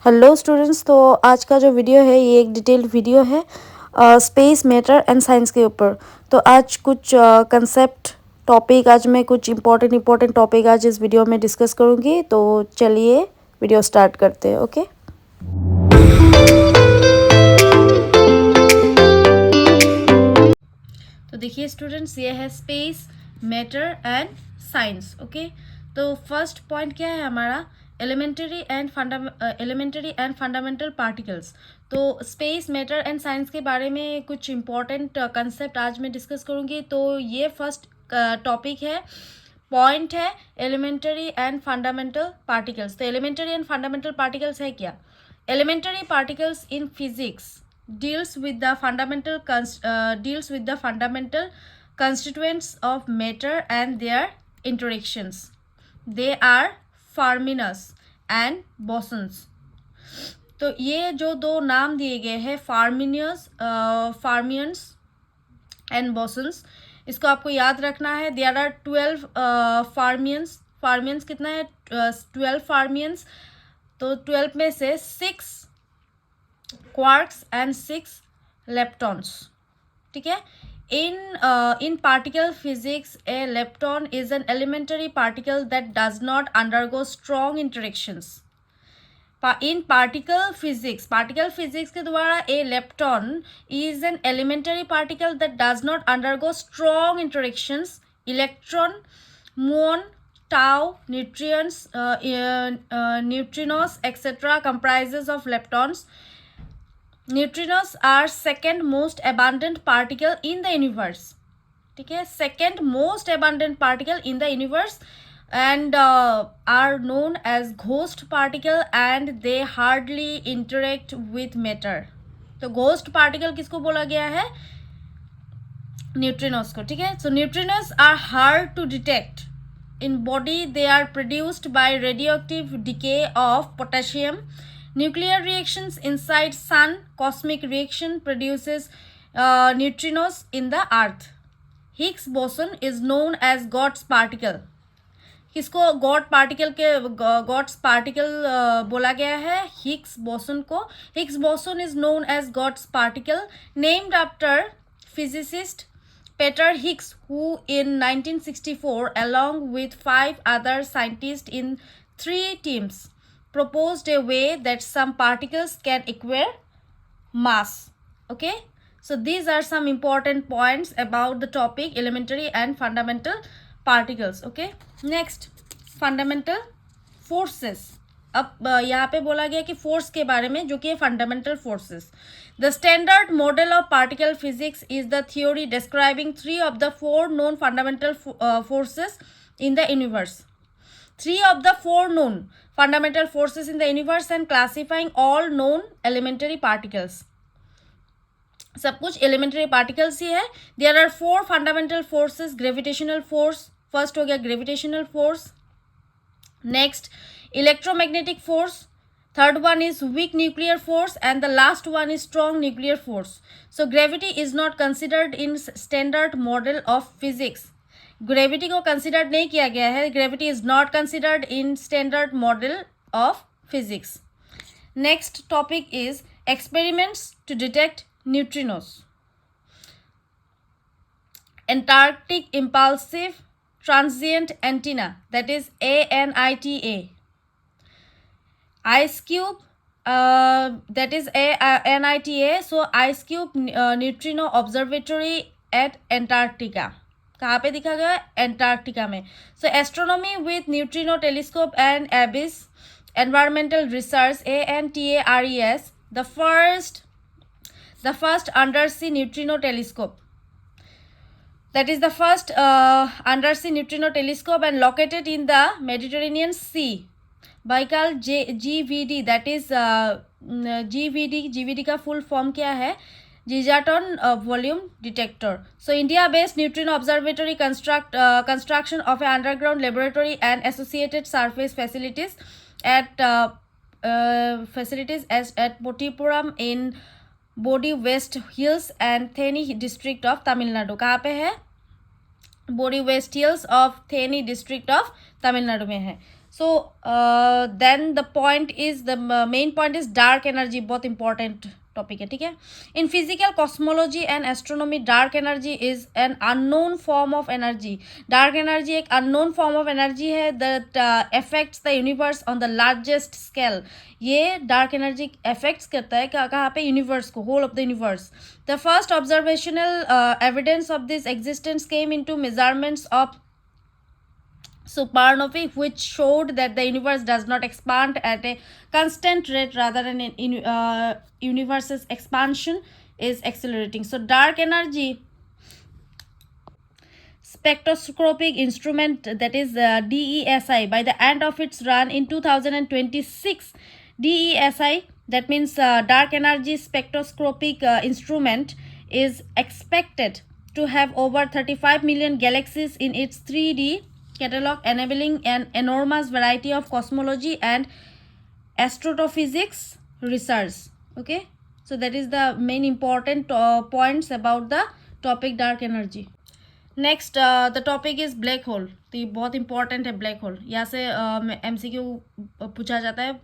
Hello students, तो आज का जो वीडियो है ये एक डिटेल्ड वीडियो है स्पेस मैटर एंड साइंस के ऊपर। तो आज कुछ कंसेप्ट टॉपिक आज मैं कुछ इम्पोर्टेंट टॉपिक आज इस वीडियो में डिस्कस करूँगी। तो चलिए वीडियो स्टार्ट करते हैं। ओके, तो देखिए स्टूडेंट्स, ये है space matter and science. Okay, तो फर्स्ट पॉइंट क्या है हमारा, एलिमेंटरी एंड फंडामेंटल पार्टिकल्स। तो स्पेस मैटर एंड साइंस के बारे में कुछ इम्पॉर्टेंट कंसेप्ट आज मैं डिस्कस करूँगी। तो ये फर्स्ट टॉपिक है, पॉइंट है एलिमेंटरी एंड फंडामेंटल पार्टिकल्स। तो एलिमेंटरी एंड फंडामेंटल पार्टिकल्स है क्या? Elementary particles in physics deals with the fundamental constituents of matter and their interactions. They are fermions and bosons. तो ये जो दो नाम दिए गए हैं, फार्मियंस एंड बॉसन्स, इसको आपको याद रखना है। देयर आर 12 फार्मियंस कितना है? 12 फार्मियंस। तो 12 में से 6 quarks and 6 leptons। ठीक है, in particle physics a lepton is an elementary particle that does not undergo strong interactions। in particle physics के द्वारा a lepton is an elementary particle that does not undergo strong interactions। electron, muon, tau, neutrinos etc comprises of leptons। Neutrinos are second most abundant particle in the universe। ठीक है, second most abundant particle in the universe and are known as ghost particle and they hardly interact with matter। तो ghost particle किसको बोला गया है? Neutrinos को। ठीक है, so neutrinos are hard to detect in body। they are produced by radioactive decay of potassium। Nuclear reactions inside sun cosmic reaction produces neutrinos in the earth। Higgs boson is known as God's particle। किसको God particle बोला गया है? Higgs boson को। Higgs boson is known as God's particle, named after physicist Peter Higgs, who in 1964 along with 5 other scientists in 3 teams proposed a way that some particles can acquire mass। Okay, so these are some important points about the topic elementary and fundamental particles। Okay, next fundamental forces। अब यहाँ पे बोला गया कि force के बारे में, जो कि fundamental forces. The standard model of particle physics is the theory describing 3 of the 4 known fundamental forces in the universe। 3 of the 4 known fundamental forces in the universe and classifying all known elementary particles। सब कुछ elementary particles ही है। There are 4 fundamental forces. Gravitational force first हो गया, gravitational force. Next electromagnetic force, third one is weak nuclear force and the last one is strong nuclear force। so gravity is not considered in standard model of physics। gravity को considered नहीं किया गया है। gravity is not considered in standard model of physics। next topic is experiments to detect neutrinos। Antarctic impulsive transient antenna, that is ANITA। ice cube, that is ANITA। so ice cube neutrino observatory at Antarctica। कहाँ पे दिखा गया? Antarctica में। so astronomy with neutrino telescope and abyss environmental research ANTARES, the first undersea neutrino telescope, that is the first undersea neutrino telescope and located in the Mediterranean Sea by called GVD, that is GVD का full form क्या है? Gigaton volume detector। so India based neutrino observatory construction of an underground laboratory and associated surface facilities at Potipuram in Bodi west hills and Theni district of Tamil Nadu. कहाँ पे है? Bodi west hills of Theni district of Tamil Nadu में है। So then the point is, the main point is dark energy, बहुत important topic है, ठीक है. In physical cosmology and astronomy dark energy is an unknown form of energy. Dark energy एक unknown form of energy है that affects the universe on the largest scale. ये dark energy affects करता है कहाँ पे, यूनिवर्स को, whole of the universe. The first observational evidence of this existence came in to measurements of supernovae, which showed that the universe does not expand at a constant rate, rather than universe's expansion is accelerating. So dark energy spectroscopic instrument, that is DESI, by the end of its run in 2026, DESI, that means dark energy spectroscopic instrument, is expected to have over 35 million galaxies in its 3D catalog, enabling an enormous variety of cosmology and astrophysics research. Okay, so that is the main important points about the topic dark energy. Next the topic is black hole. तो ये बहुत important है black hole. यहाँ से MCQ पूछा जाता है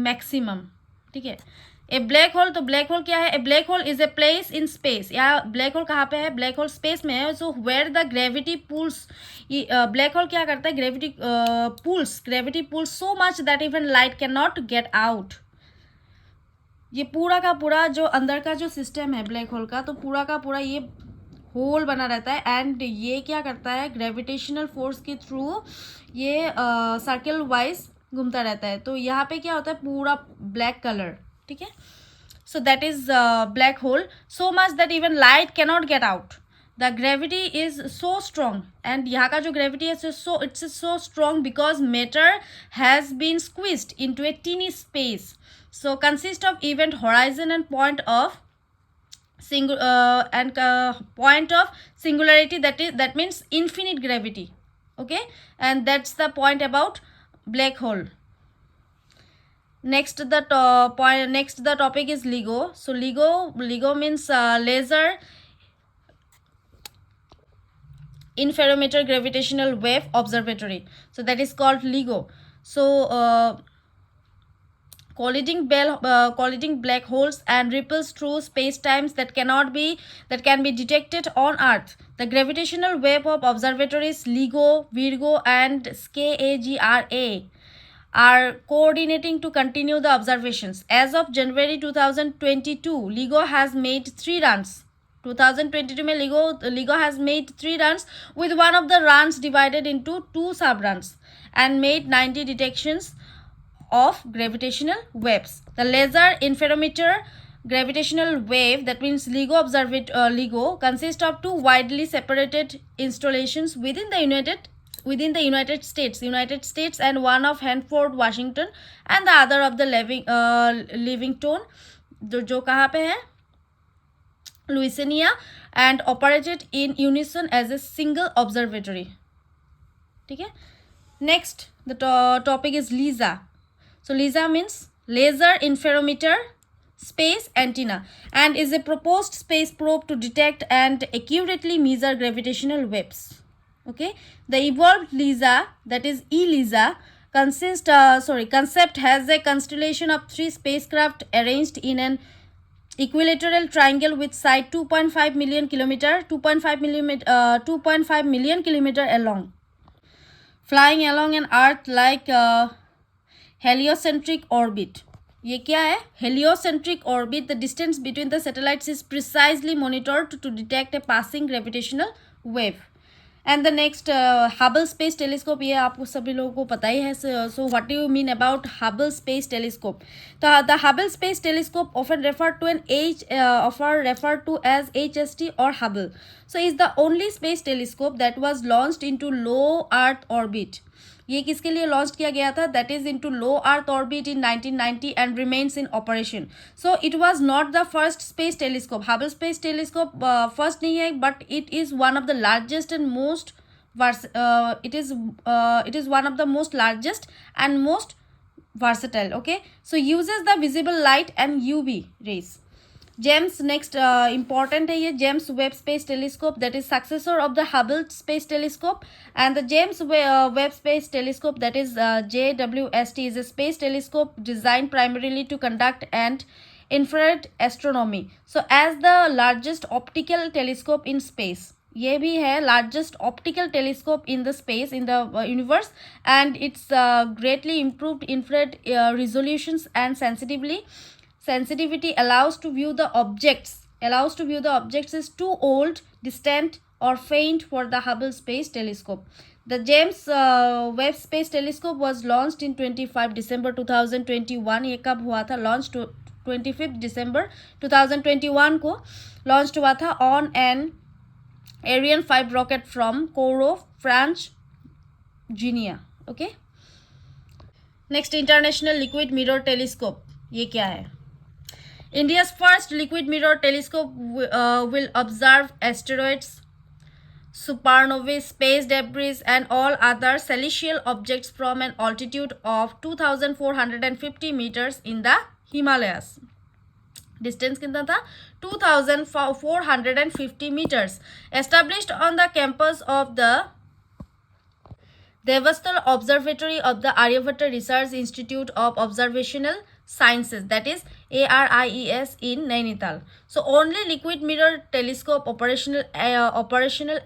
maximum, ठीक है. ए ब्लैक होल, तो ब्लैक होल क्या है? A black hole is a place in space. या ब्लैक होल कहाँ पे है? ब्लैक होल स्पेस में है. So where the gravity pulls, black hole क्या करता है? Gravity pulls so much that even light can not get out. ये पूरा का पूरा जो अंदर का जो सिस्टम है ब्लैक होल का, तो पूरा का पूरा ये होल बना रहता है. एंड ये क्या करता है? ग्रेविटेशनल फोर्स के थ्रू ये सर्कल वाइज घूमता रहता है. तो यहाँ पे क्या होता है? पूरा ब्लैक कलर, ठीक है. So that is black hole. So much that even light cannot get out. The gravity is so strong, and यहाँ का जो ग्रेविटी है so it's so strong because matter has been squeezed into a tiny space. So consist of event horizon and point of point of singularity, that means infinite gravity. Okay, and that's the point about black hole. Next the topic is LIGO. So LIGO means laser interferometer gravitational wave observatory. So that is called LIGO. So colliding black holes and ripples through space-times that can be detected on Earth. The gravitational wave of observatories LIGO, Virgo, and SKAGRA are coordinating to continue the observations. As of January 2022, LIGO has made 3 runs. 2022 में LIGO has made 3 runs, with one of the runs divided into 2 sub-runs, and made 90 detections of gravitational waves. The laser interferometer gravitational wave, that means LIGO, consists of 2 widely separated installations within the United States, and one of Hanford, Washington, and the other of the Livingstone, जो कहाँ पे है? Louisiana, and operated in unison as a single observatory. ठीक है. Next the topic is LISA. So LISA means laser interferometer space antenna, and is a proposed space probe to detect and accurately measure gravitational waves. Okay, the evolved LISA, that is ELISA, concept has a constellation of 3 spacecraft arranged in an equilateral triangle with side 2.5 million kilometer along, flying along an Earth like heliocentric orbit. ये क्या है? Heliocentric orbit. The distance between the satellites is precisely monitored to detect a passing gravitational wave. And the next Hubble Space Telescope, ये आपको सभी लोगों को पता ही है. So what do you mean about Hubble Space Telescope? The Hubble Space Telescope, often referred to as HST or Hubble, so is the only space telescope that was launched into low Earth orbit. ये किसके लिए launch किया गया था? That is into low earth orbit in 1990 and remains in operation. So it was not the first space telescope. Hubble space telescope first नहीं है, but it is one of the largest and most it is one of the most largest and most versatile. Okay, so uses the visible light and UV rays. James next important है ये James Webb Space Telescope, that is successor of the Hubble Space Telescope, and the James Webb Space Telescope, that is JWST, is a space telescope designed primarily to conduct and infrared astronomy. So as the largest optical telescope in space, ये भी है largest optical telescope in the space in the universe, and it's greatly improved infrared resolutions and sensitivity allows to view the objects is too old, distant or faint for the Hubble Space Telescope. The James Webb Space Telescope was launched in 25 December 2021. ये कब हुआ था? Launched 25 December 2021 को launched हुआ था on an Ariane 5 rocket from Kourou, France, Guinea. Okay. Next, International Liquid Mirror Telescope. ये क्या है? India's first liquid mirror telescope will observe asteroids, supernovae, space debris, and all other celestial objects from an altitude of 2,450 meters in the Himalayas. Distance कितना था? 2,450 meters. Established on the campus of the Devastal Observatory of the Aryabhatta Research Institute of Observational Sciences, that is ARIES, in Nainital. So only liquid mirror telescope operational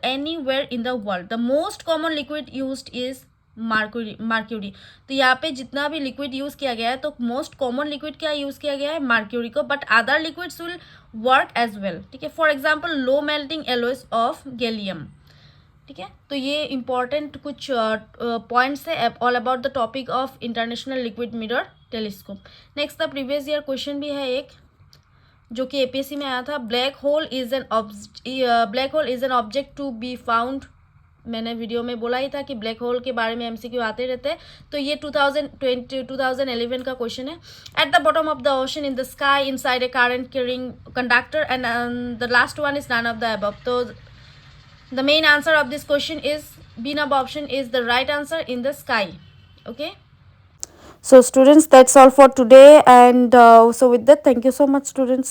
anywhere in the world. The most common liquid used is mercury. तो यहाँ पे जितना भी liquid use किया गया है तो most common liquid क्या यूज किया गया है? मर्क्यूरी को, but other liquids will work as well. ठीक है, for example low melting alloys of gallium. ठीक है, तो ये इंपॉर्टेंट कुछ पॉइंट्स है all about the topic of international liquid mirror telescope. Next the previous year question भी है एक जो कि एपीएससी में आया था. Black hole is an object to be found. मैंने वीडियो में बोला ही था कि ब्लैक होल के बारे में एमसीक्यू आते रहते हैं. तो ये 2011 का क्वेश्चन है. At the bottom of the ocean in the sky inside a current carrying conductor and the last one is none of the above. तो the main answer of this question is B number option is the right answer, in the sky. Okay, so students, that's all for today, and so with that, thank you so much students.